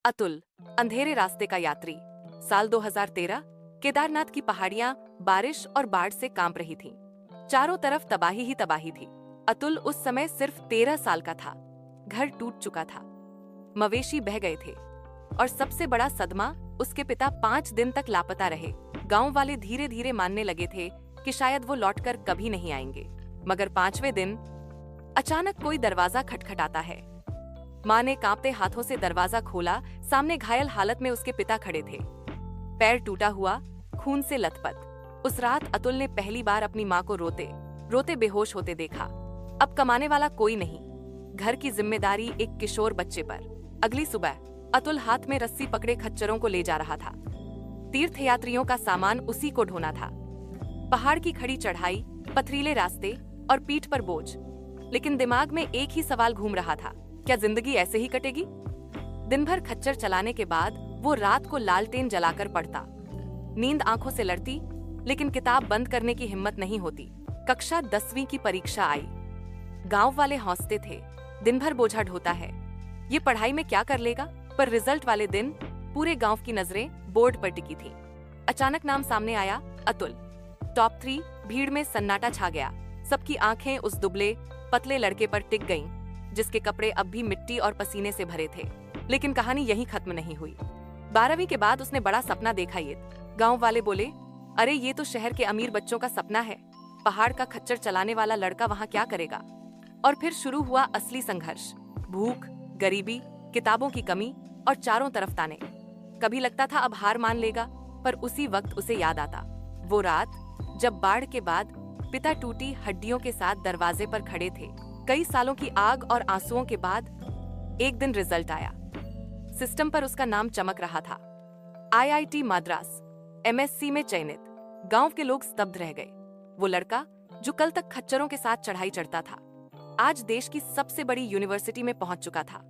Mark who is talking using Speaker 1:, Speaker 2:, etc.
Speaker 1: अतुल, अंधेरे रास्ते का यात्री। साल 2013। केदारनाथ की पहाड़ियां बारिश और बाढ़ से कांप रही थीं। चारों तरफ तबाही ही तबाही थी। अतुल उस समय सिर्फ 13 साल का था। घर टूट चुका था, मवेशी बह गए थे और सबसे बड़ा सदमा, उसके पिता 5 दिन तक लापता रहे। गांव वाले धीरे धीरे मानने लगे थे कि शायद वो लौटकर कभी नहीं आएंगे। मगर 5वें दिन अचानक कोई दरवाजा खटखटाता है। माँ ने कांपते हाथों से दरवाजा खोला। सामने घायल हालत में उसके पिता खड़े थे, पैर टूटा हुआ, खून से लथपथ। उस रात अतुल ने पहली बार अपनी माँ को रोते रोते बेहोश होते देखा। अब कमाने वाला कोई नहीं, घर की जिम्मेदारी एक किशोर बच्चे पर। अगली सुबह अतुल हाथ में रस्सी पकड़े खच्चरों को ले जा रहा था। तीर्थयात्रियों का सामान उसी को ढोना था। पहाड़ की खड़ी चढ़ाई, पथरीले रास्ते और पीठ पर बोझ। लेकिन दिमाग में एक ही सवाल घूम रहा था, क्या जिंदगी ऐसे ही कटेगी? दिन भर खच्चर चलाने के बाद वो रात को लालटेन जलाकर पढ़ता। नींद आंखों से लड़ती, लेकिन किताब बंद करने की हिम्मत नहीं होती। कक्षा 10वीं की परीक्षा आई। गांव वाले हौसते थे, दिन भर बोझा ढोता है, ये पढ़ाई में क्या कर लेगा? पर रिजल्ट वाले दिन पूरे गांव की नजरें बोर्ड पर टिकी थी। अचानक नाम सामने आया, अतुल। टॉप 3। भीड़ में सन्नाटा छा गया। सबकी आंखें उस दुबले पतले लड़के पर टिक गईं, जिसके कपड़े अब भी मिट्टी और पसीने से भरे थे। लेकिन कहानी यहीं खत्म नहीं हुई। 12वीं के बाद उसने बड़ा सपना देखा। ये गांव वाले बोले, अरे ये तो शहर के अमीर बच्चों का सपना है। पहाड़ का खच्चर चलाने वाला लड़का वहां क्या करेगा? और फिर शुरू हुआ असली संघर्ष। भूख, गरीबी, किताबों की कमी और चारों तरफ ताने। कभी लगता था अब हार मान लेगा, पर उसी वक्त उसे याद आता वो रात जब बाढ़ के बाद पिता टूटी हड्डियों के साथ दरवाजे पर खड़े थे। कई सालों की आग और आंसुओं के बाद एक दिन रिजल्ट आया। सिस्टम पर उसका नाम चमक रहा था, IIT मद्रास MSc में चयनित। गांव के लोग स्तब्ध रह गए। वो लड़का जो कल तक खच्चरों के साथ चढ़ाई चढ़ता था, आज देश की सबसे बड़ी यूनिवर्सिटी में पहुंच चुका था।